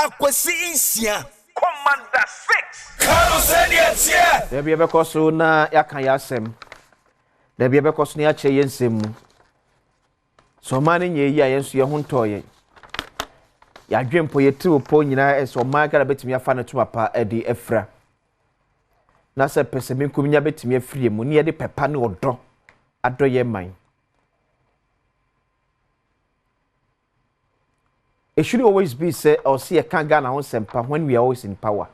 Aquasia Commander 6 Carlos Senior there be a bekoso na yaka Asem there be a bekoso na ache yensem so mani nye yi ayenso ye ho ntoye ya dwempo ye ti opo nyina eso man gara betimi afa ne to papa edi efra na se pesemi nkominya betimi afrie mu ne ye de pepa ne odo adoye man. It should always be say or see a can Ghana on semper when we are always in power.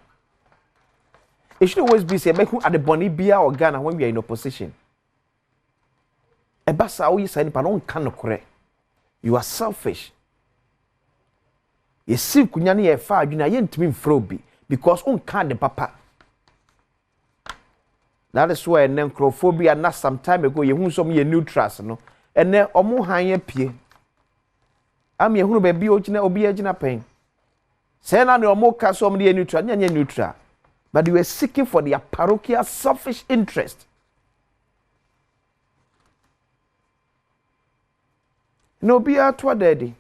It should always be say make at the boni bia or Ghana when we are in opposition. Ebasa o yisa ni pa no kan correct. You are selfish. You see kunya na ye fa adwuna ye ntimi mfro bi because on kan the papa. That is why necrophobia na some time ago ye hu some ye neutrals no. Ene omo han ye pie. Am ye hunu baby obi agina pen. Say na no more cast some neutral, neutral. But you were seeking for their parochial selfish interest. No be to daddy.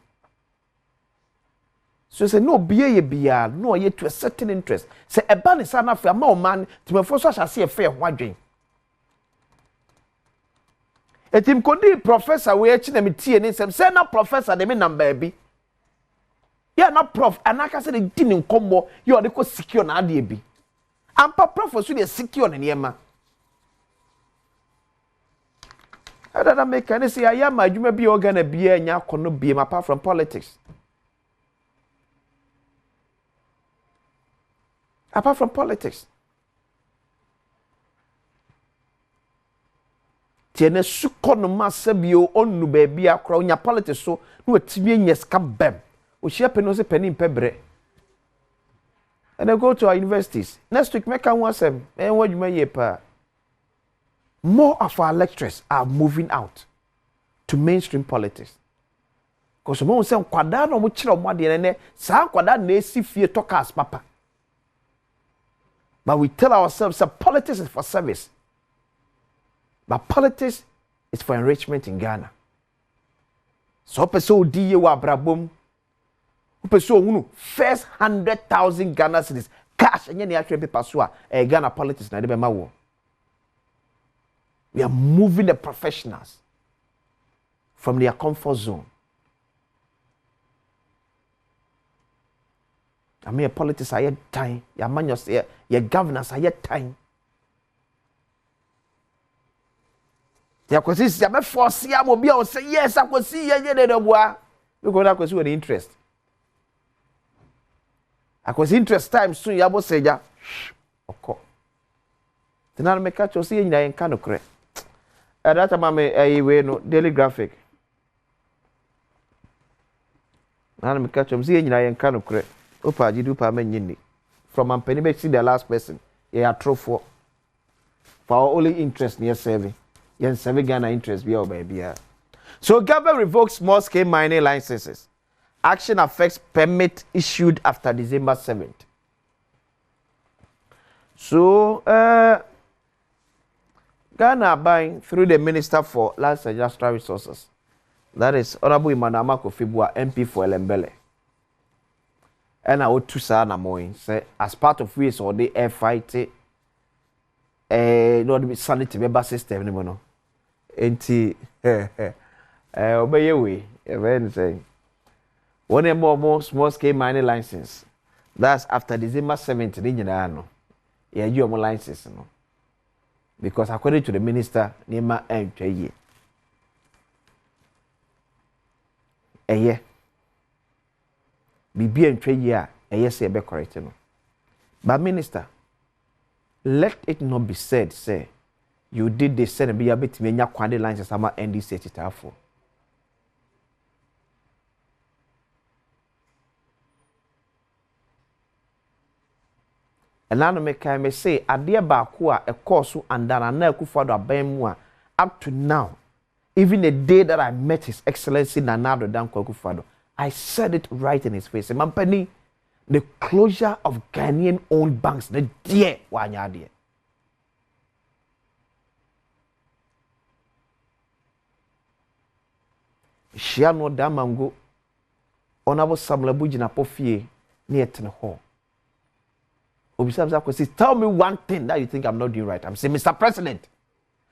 So say no be ye bia, no ye to a certain interest. Say a ban is enough for a man to me first shall see a fair wadring. Etim kodi professor we echi na metie ni sem say na professor de me number bi ya na prof anaka say de di ni nkombo you dey ko secure na ade bi ampa prof so dey secure na niema adada make any say aya ma adwuma bi organ bi anya kono bi apart from politics. Apart from politics. Tiene sukono masabio onu baby akra onya politics so no atimi enyeska bem o shepe no se pani pebre and I go to our universities next week make one Asem and what you may pa more of our lecturers are moving out to mainstream politics because mo say kwada no mo kire mo de ne sa kwada na esi fie talkers papa but we tell ourselves that politics is for service. But politics is for enrichment in Ghana. So person die wa brabom. Person unu first 100,000 Ghana cedis cash enye na atwe paper so a Ghana politics na de be ma wo. We are moving the professionals from their comfort zone. I mean politics are time, your managers your governors are time. Yakosi si abe force ya mo bia o say yes akosi ye de boa because akosi with interest akosi interest time soon ya bo say ja okọ tenan me catch o say nyina yen kan okre that time me we no daily graphic nan me catch o say nyina yen kan okre opa gidu pa ma nyini from ampani be see the last person ye atrofo for only interest near serving. Yen 7 Ghana interest be baby. So government revokes small scale mining licenses. Action affects permit issued after December 7th. So Ghana buying through the Minister for Lands and Natural Resources. That is Honorable Imanama Kofibua MP for Elembele. And I would to say say as part of which or the air fight no sanity member system no. Enti obey we even say one more small scale mining license that's after December 7th ni nyina no yeah you more license no because according to the minister nema entwa ye bibi entwa ye a say be correct no but minister let it not be said say you did this send be a bit me nya kwande lines sama NDC titafo and now me say ade ba ko a course andana na akufado aban mu a up to now even the day that I met His Excellency Nanado Danko Akufado I said it right in his face mampani the closure of Ghanaian owned banks the dear wanya dear. Shia no damango onabo samla bujina pofie near to the hall. Tell me one thing that you think I'm not doing right. I'm saying, Mr. President,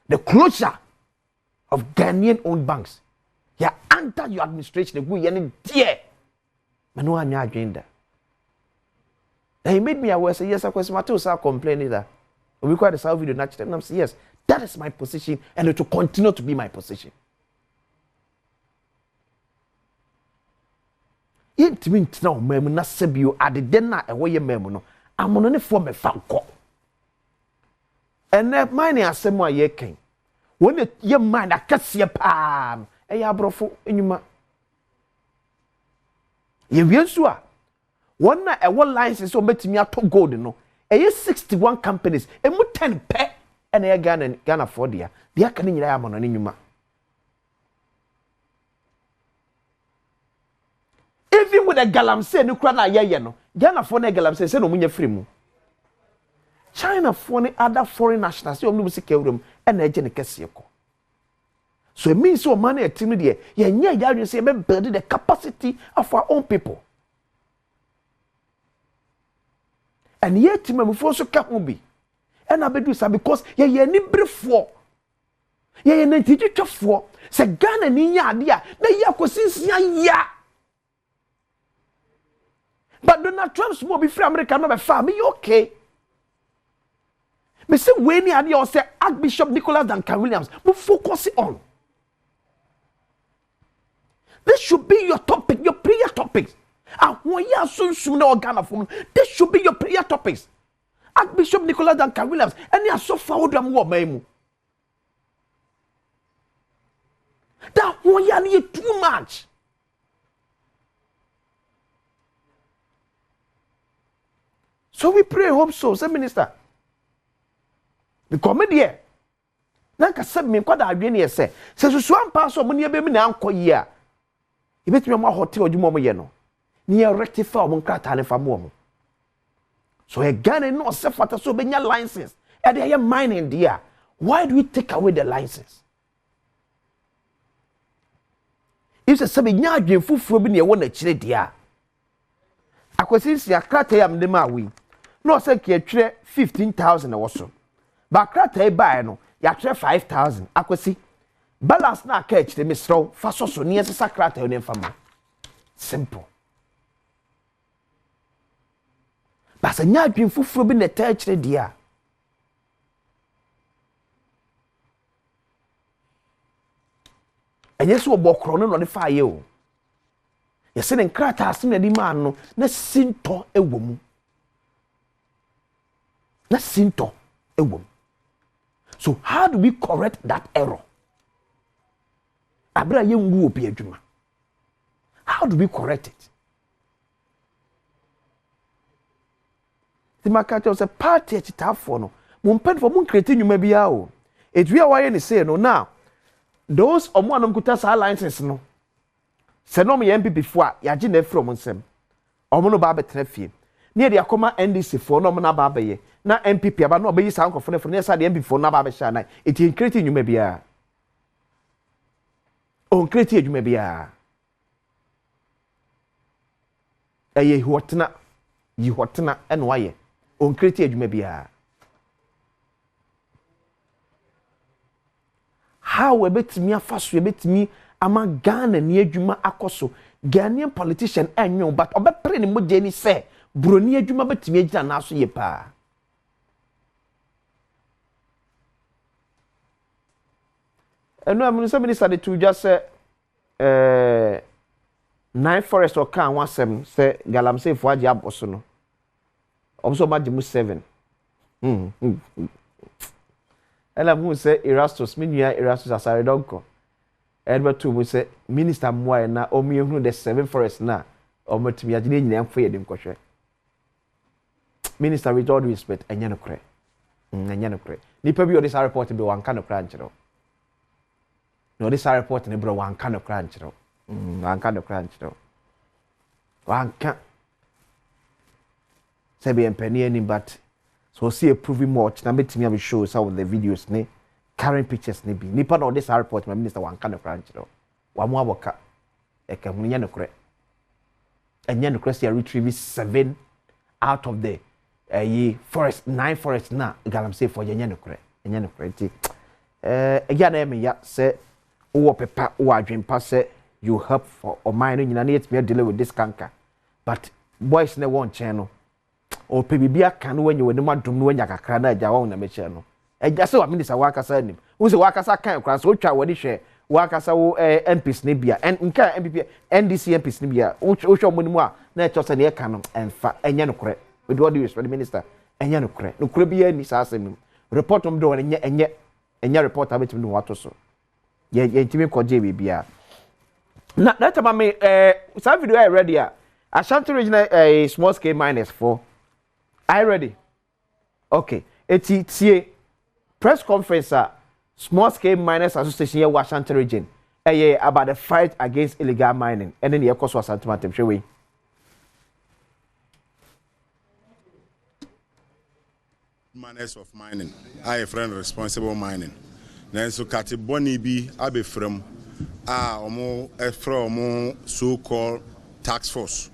the closure of Ghanaian-owned banks, yeah, under your administration, we are dear. I know I'm agenda. And he made me aware. Say yes, of course, my two are complaining that we require the South video natural. And I'm saying yes, that is my position, and it will continue to be my position. It means now, mem, na sebio ade den na ewo ye mem no. Amono ne fo me fa nko. And that mine asem a ye ken. When ye mind akase pa, e ya brofo enyuma. Ye wiensu a one na ewo license so betimi ato gold no. E 61 companies, e mu 10 pe e na ye Ghana for dia. Dia kan nyira amono ne nyuma. Even with a galamsey no kura na ye no. Ghana for na galamsey say no munya free mu. China for ne other foreign nationals say omnu sika wuram e na eje ne kese ko. So it means so man e team there ye nya ya say be build the capacity of our own people. And yet team am for so ka ho bi. E na bedu sa because ye ni brefo. Ye na tijitwafo. Se Ghana ni nya ade a na ye akosinsia ya. But Donald Trump's more be free America no be far me okay. Me say when ni ade o say Archbishop Nicholas Duncan Williams, we focus on. This should be your topic, your prayer topics. And when you are soon no Ghana from, this should be your prayer topics. Archbishop Nicholas Duncan Williams, and you are so forward and more memu. That when you need too much. So we pray, hope so, say minister. Because me there, nanka said me kwada adwene ye say so am pass o money be me na anko yi a. E betimi mo hotel odwuma mo ye no. Ni rectify mo nkrata ne fa mo. So a Ghana no se fata so be nya license. E dey mining there. Why do we take away the license? If se be nya adwen fufuro bi ne wo na kire dia. Akwasisi akrata yam de ma wi. No say ke twere 15,000 e wo so. Ba akrata e bae no ya twere 5,000 akwasi. Balance na ka kire misro fa so ne yesa akrata ne mfama. Simple. Ba se nya adwen fufuro bi ne ta kire dia. Enye so obokro no ne fa ye o. Yese ne nkrata asem na di man no na sinto ewomu. Na sinto ewomu. So how do we correct that error? Abra ye ngu obi adwuma. How do we correct it? The market was a party at Tafo no. Mon pen for mon create nyuma bia o. Edua wa ye ne say no now. Those omo anom kuta sa license no. Se no me MPP fo a ya gi na from nsem. Omo no ba betra fie. Ne de akoma NDC fo no mo na ba beye. Na MPP aba no obeyi sa nkofo ne fo ne sa de MPP fo na ba be sha na. Eti create nyuma bia. On create nyuma bia. Eye hotna. Yi hotna en waye. On create nyuma bia. How we betimi afaso we betimi ama Ghana ni adwuma akoso Ghanaian politician enyo but obepre ni moje ni se broni adwuma betimi agina na so ye pa eno am so minister de to just say nine forest or kan wasem say galamsey fo age aboso no obso maje mu 7 ela mu say Erastus minua Erastus asare donko Edward to say minister moy na omiehunu the 7 forest na omatimi agine nyina mfo ye dem kohwe minister with all respect enya no kre enya no kre nipa bi odisa report be wan kan no kra nchiro no odisa report ne bro wan kan no kra nchiro wan kan no kra nchiro wan kan say be empany any but so see a proving much na metimi am show some of the videos ne current pictures ne bi nipa na odisa report my minister wan kan no kra nchiro wa mo aboka e ka hunu nya no kre and yen crest retrieve 7 out of the forest 9 forest na galamsey for yen crest again I mean ya say wo pepa wo adwempa say you help for or mine nyina na yet me deal with this canker but boys na won chen no o pe bibia kan when you wani madum no nya kakra na agya won na me chen no agya say wa minister wakasa nim wo say wakasa kan kra so twa wadi hwe wakasa wo MPs ne bia en nka MPP NDC MPs ne bia wo hwe mo nimu a na e chose na e kan no enfa enye no kore with what do you expect the minister enye no kore bia ni sa asem report om do enye report abetim no wato so ye ntimi koje bibia na that time me some video I ready Ashanti regional small scale miners for I ready okay it's press conference small scale miners association here Ashanti region about the fight against illegal mining and then the course was Ashanti show we miners of mining I friend responsible mining then so katiboni bi abe from omo from so called tax force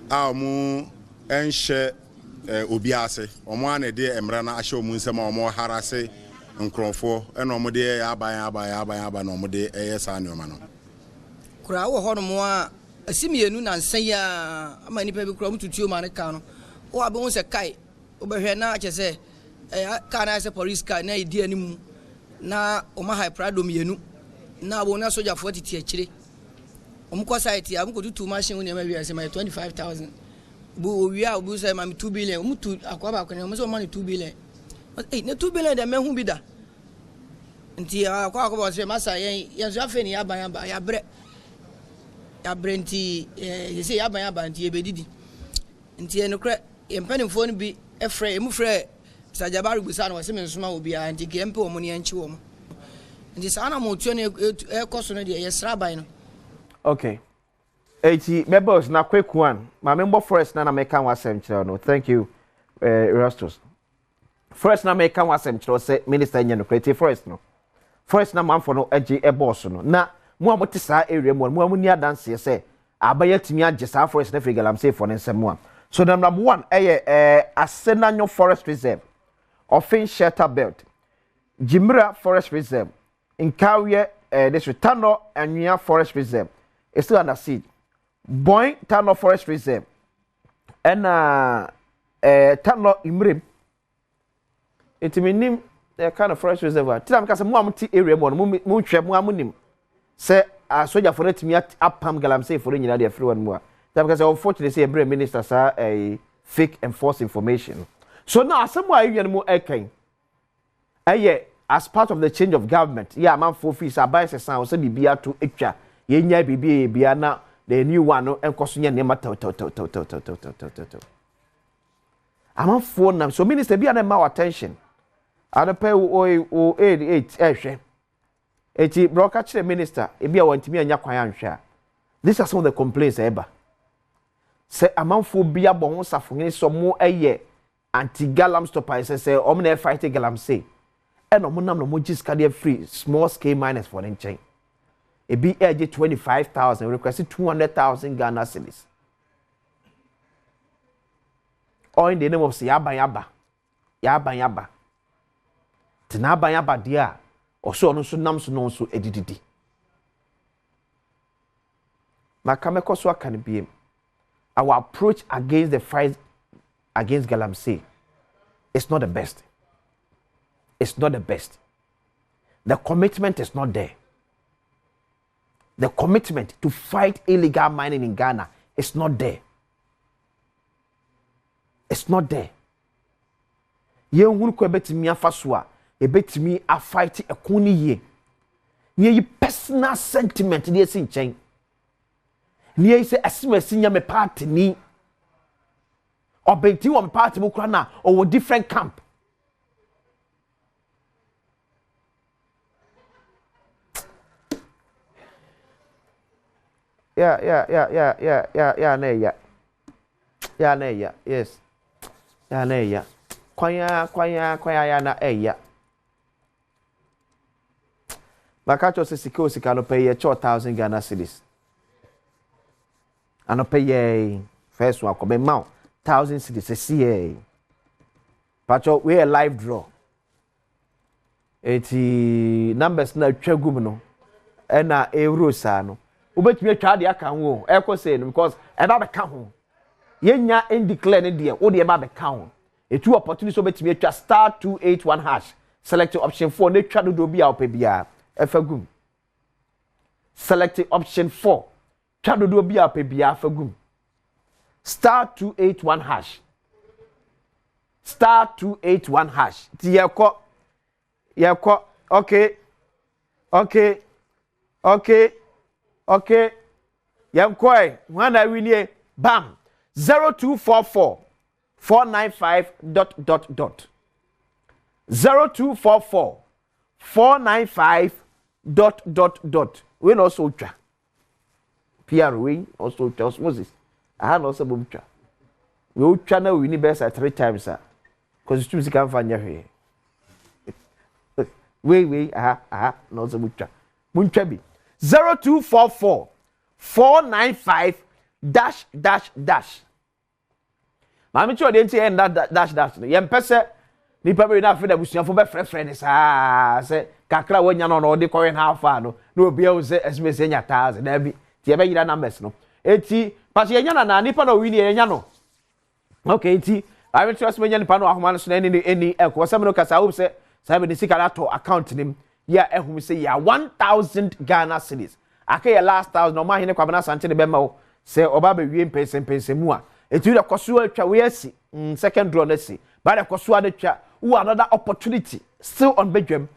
omo enhye obiase omo anede emra na ahye omo nsema omo harase nkrofo ena omo de aban omo de eyesa anoma no kura wo ho no mo a asimienu na nsan ya ama nipa bi kura mututuo ma ne ka no wo abe won se kai obehwe na ache ka na se police car na idi animu na oma high prado mienu na abo na soldier 40 akire omko site am ko tutu machine woni ma wi say my 25000 bu wi a bu say ma 2 billion mutu akwaba ko ne mo so money 2 billion na 2 billion de mehu bi da nti akwa say masa yen so afa ni ya bre nti say ya nti e bedidi nti e no kra empani phone bi efre emu frɛ sajabaru busa na wase mensoma obi a nti gempe wo mo ne anchi wo mo nti sana mo tuo ne ekoso no de yesraban no okay eti members na quick one ma member forest na make kan wasem kire no thank you Erastus first na make kan wasem kire say minister nya no creative forest no forest na manfo no age e boss no na mo amote sa area mo ni adanse say abaya timi age sa forest na free galamsey for nsem a so number 1 Asenanyo forest reserve Offin shelter belt Jimra forest reserve Nkawie this Tano Anua forest reserve is still under siege Boy Tano forest reserve and Tano Imrim it meaning the kind of forest reserve time because mo amti area mo hwe mo amunim say soldier for it me apam galamsey for nyina dey free one more because unfortunately say every minister say a fake and false information so now somewhere you know ekan as part of the change of government yeah man for fees abai say sound say bibia to etwa ye nya bibia na the new one no enkoso nya ne mata am for nam so minister bia na ma attention ada pay o 88 ehwe eti broker chere minister e bia wantimi anya kwan anhwe these are some of the complaints eba say amanfo bia bo ho safo so mo anti galam stopper say o na fight galamsey and omo nam no mo jiska dey free small scale miners for den chain e be age 25000 request 200,000 Ghana cedis all in the name of say yaba tina yaba dia oso no so nam so no so edididi makameko so aka ne biem our approach against the fight against galamsey is not the best. It's not the best. The commitment is not there. The commitment to fight illegal mining in Ghana is not there. It's not there. Ye hunu ko betimi afaso a ebetimi a fight ekoni ye. Ye personal sentiment dey sin chen. Niye say Asem asinya me party ni obenti won party mu kra na or different camp yeah yes kwanya ya na eya bakacho se sika no pay 4,000 Ghana cedis Anope ye first one come mount 1,000 cedis see. Pacho we a live draw. Eti numbers na twagum no. E na eurosa no. Ubetumi atwa de aka ho. E ko say no because e ba be ka ho. Yenya in declare ne de wo de e ba be ka ho. Etu opportunity so betumi atwa *281#. Select option 4 na twa do bi a opa bia. E fagum. Select option 4. Twa do bi a opa bia fagum. *281#. *281#. Ti yeko okay yemkoi when I win bam 0244 495 ... 0244 495 ... we no so twa PR we also twa Moses I no so bom twa we twa na we ni best 3 times cause you can find here we no so bom twa muntwa bi 0244 495 ... Mami cho de nti end dash no yem pese ni pa be na fe da busuafo be frefre ni sa se kakra wanya no no de kowe na afa no na obi e se SMS nya 1000 na bi ti e be yira numbers no eti pa se nya na ni pa na wini nya no okay eti I trust me nya ni pa no ahoma no so na eni e ko se me no kasa wo se sa be ni sika na to account nim ya ehum se ya 1,000 Ghana cedis akay last 1,000 no ma hene kwabana sante ne be ma wo se oba be wie mpese mu a etu da koso atwa we asi second draw na si but the koso atwa who another opportunity still on bedroom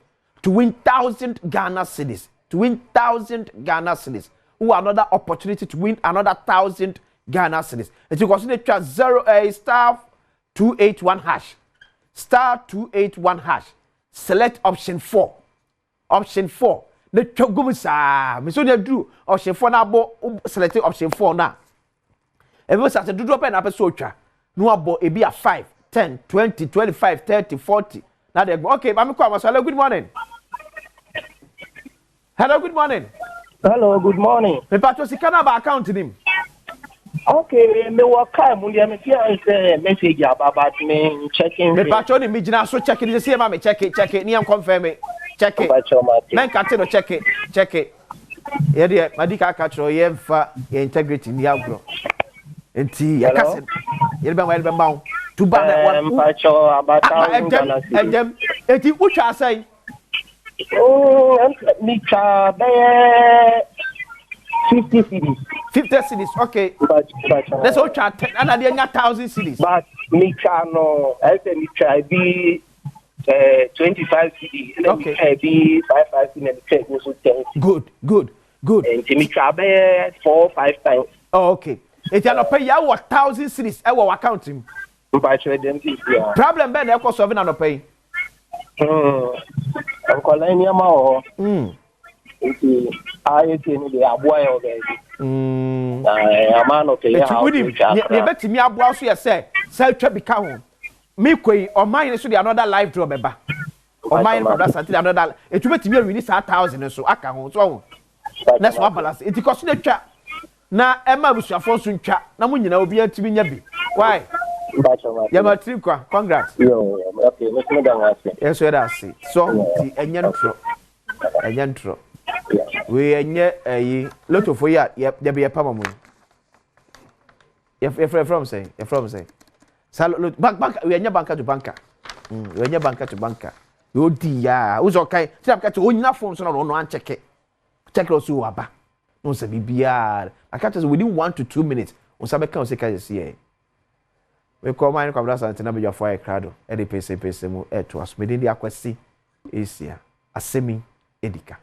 to win 1,000 Ghana cedis to win 1,000 Ghana cedis who another opportunity to win another 1,000 Ghana cedis etu koso atwa 281#. *281#. Select option 4 na twagum sa me so dey do option 4 na bo select option 4 na ever start do drop na person otwa no abo e be a 5 10 20 25 30 40 na dey go okay mami kwa masala good morning. Hello good morning. Hello good morning. Me patcho sikana ba account nim. Okay me work mu dey me say message about me checking me patcho ni me gina so check it say ma me check it ni am confirm it check it men kate no check it ye dey madika catch ye mfa ye integrity ni agro enti ya kase ye be ma to ban that one patcho about Adom enti utwa asai me cha be 50 cedis 50 cedis okay let's all chat and there 1,000 cedis but me cha no I say me try be 25 cedis okay be 55 cedis and also 10 good and me try be 4 5 times oh okay eti ano pay ya 1,000 cedis e wo account him patcho dem yeah problem be na e ko solve na no pay I'm calling you ma iti ayete ni de aboa yo be amano ke ya ye betimi aboa so ye say twa bi ka ho me koi o man ni so de another live draw beba o man ni brother santi another etu betimi win sa 1,000 so aka ho so ho na so balance iti ko so de twa na e ma busuafo so ntwa na mo nyina obi atimi nya bi why ya ma trip kwa congrats yo okay me so dan ase yes we da see so ti enye ntro we enye ayi lot of ya de be pama mu you from say salo bank we enye banka to banka we enye banka to banka we di ya uzo kai ti am ka to onyina phone so no an check also aba no se bibia akata so within 1 to 2 minutes on sabe kan o se ka se we call mine kwabra santina be jafo e krado e de pese mu e to as me de akwasi esia asemi edika.